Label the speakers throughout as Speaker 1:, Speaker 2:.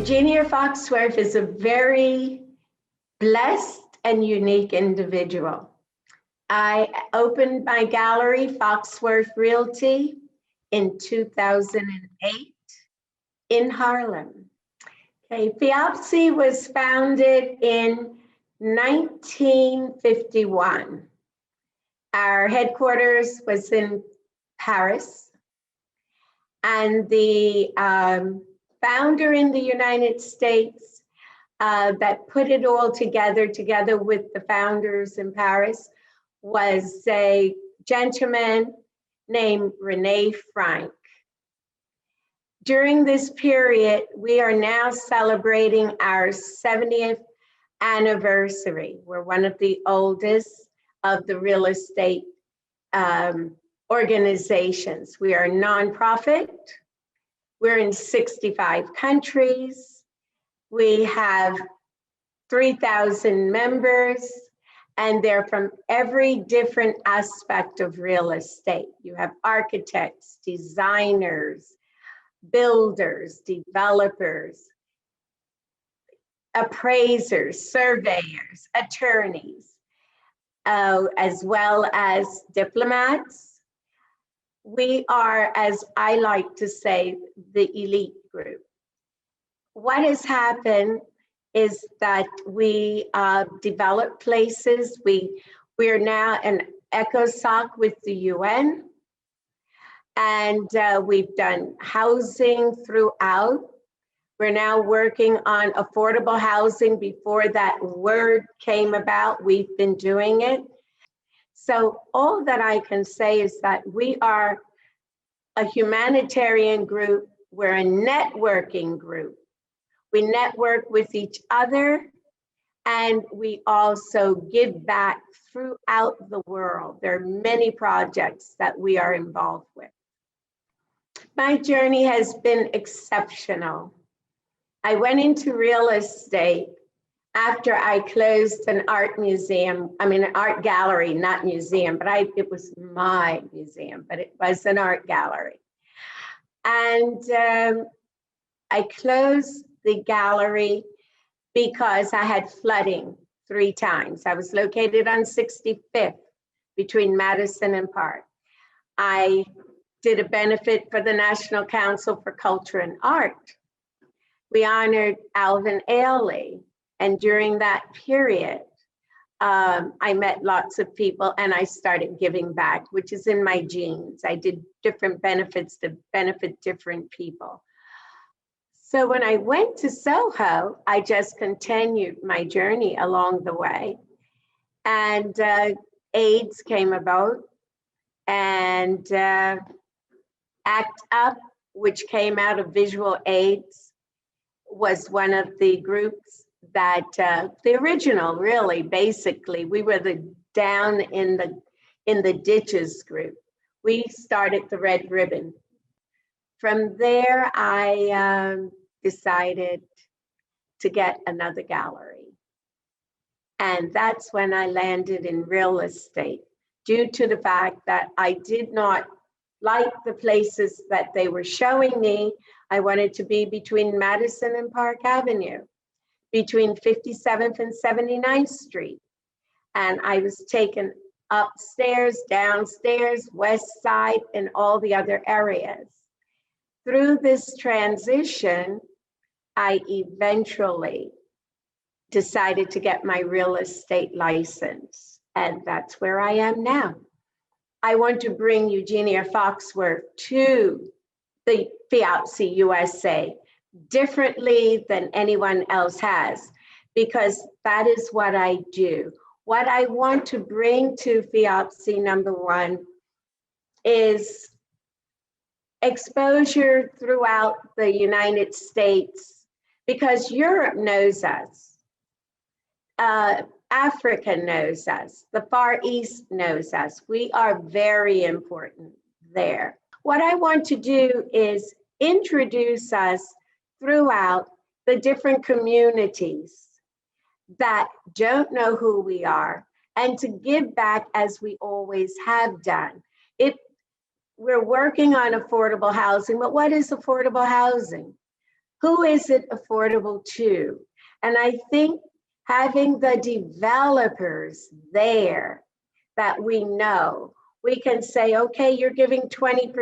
Speaker 1: Eugenia Foxworth is a very blessed and unique individual. I opened my gallery, Foxworth Realty, in 2008 in Harlem. Okay, FIABCI was founded in 1951. Our headquarters was in Paris, and the founder in the United States that put it all together with the founders in Paris, was a gentleman named Rene Frank. During this period, we are now celebrating our 70th anniversary. We're one of the oldest of the real estate organizations. We are a nonprofit. We're in 65 countries. We have 3,000 members, and they're from every different aspect of real estate. You have architects, designers, builders, developers, appraisers, surveyors, attorneys, as well as diplomats. We are, as I like to say, the elite group. What has happened is that we develop places. We are now an ECOSOC with the UN, and we've done housing throughout. We're now working on affordable housing. Before that word came about, we've been doing it. So all that I can say is that we are a humanitarian group. We're a networking group. We network with each other, and we also give back throughout the world. There are many projects that we are involved with. My journey has been exceptional. I went into real estate after I closed an art museum, an art gallery, not museum, but it was my museum, but it was an art gallery. And I closed the gallery because I had flooding 3 times. I was located on 65th between Madison and Park. I did a benefit for the National Council for Culture and Art. We honored Alvin Ailey. And during that period, I met lots of people and I started giving back, which is in my genes. I did different benefits to benefit different people. So when I went to Soho, I just continued my journey along the way. And AIDS came about, and ACT UP, which came out of visual AIDS, was one of the groups that, the original, really, basically, we were the down in the ditches group. We started the Red Ribbon. From there, I decided to get another gallery. And that's when I landed in real estate, due to the fact that I did not like the places that they were showing me. I wanted to be between Madison and Park Avenue, between 57th and 79th Street. And I was taken upstairs, downstairs, west side, and all the other areas. Through this transition, I eventually decided to get my real estate license, and that's where I am now. I want to bring Eugenia Foxworth to the FIABCI-USA differently than anyone else has, because that is what I do. What I want to bring to FIABCI, number one, is exposure throughout the United States, because Europe knows us, Africa knows us, the Far East knows us. We are very important there. What I want to do is introduce us throughout the different communities that don't know who we are, and to give back as we always have done. We're working on affordable housing, but what is affordable housing? Who is it affordable to? And I think having the developers there that we know, we can say, okay, you're giving 20%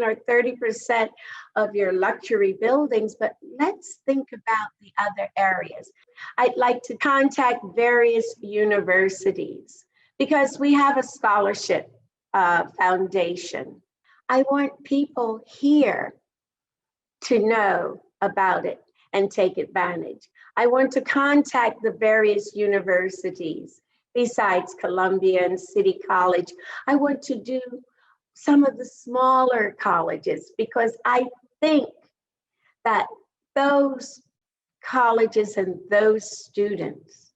Speaker 1: or 30% of your luxury buildings, but let's think about the other areas. I'd like to contact various universities because we have a scholarship foundation. I want people here to know about it and take advantage. I want to contact the various universities besides Columbia and City College. I want to do some of the smaller colleges because I think that those colleges and those students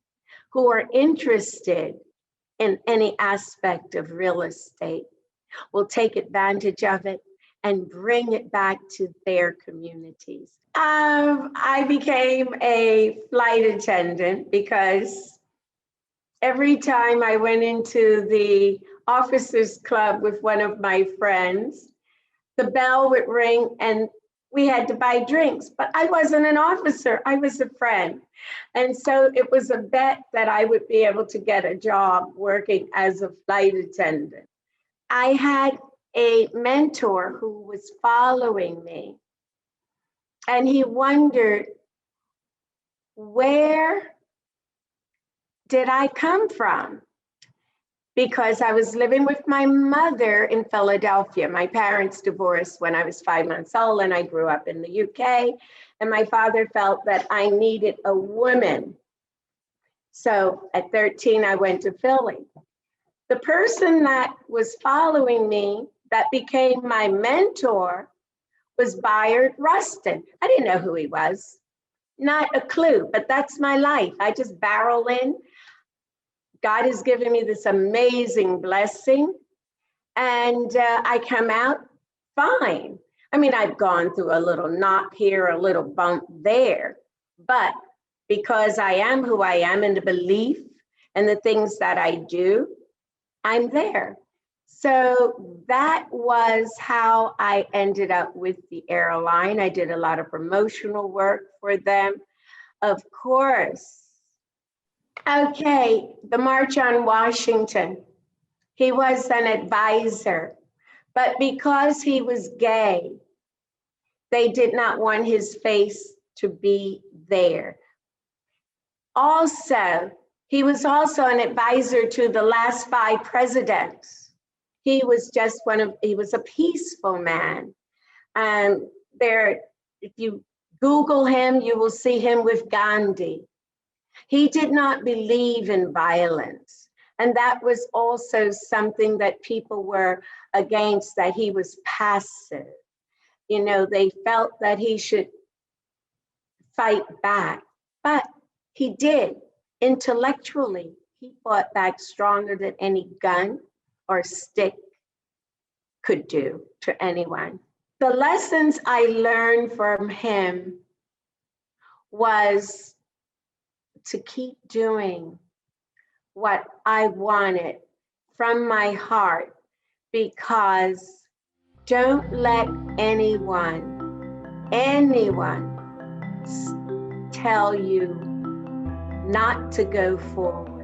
Speaker 1: who are interested in any aspect of real estate will take advantage of it and bring it back to their communities. I became a flight attendant because every time I went into the officers club with one of my friends, the bell would ring and we had to buy drinks, but I wasn't an officer, I was a friend. And so it was a bet that I would be able to get a job working as a flight attendant. I had a mentor who was following me, and he wondered, where did I come from? Because I was living with my mother in Philadelphia. My parents divorced when I was 5 months old, and I grew up in the UK, and my father felt that I needed a woman. So at 13, I went to Philly. The person that was following me that became my mentor was Bayard. I didn't know who he was, not a clue, but that's my life. I just barrel in. God has given me this amazing blessing, and I come out fine. I mean, I've gone through a little knock here, a little bump there, but because I am who I am in the belief and the things that I do, I'm there. So that was how I ended up with the airline. I did a lot of promotional work for them, of course. Okay, the March on Washington. He was an advisor, but because he was gay, they did not want his face to be there. Also, he was also an advisor to the last 5 presidents. He was just he was a peaceful man. If you Google him, you will see him with Gandhi. He did not believe in violence. And that was also something that people were against, that he was passive. You know, they felt that he should fight back, but he did. Intellectually, he fought back stronger than any gun or stick could do to anyone. The lessons I learned from him was to keep doing what I wanted from my heart, because don't let anyone tell you not to go forward.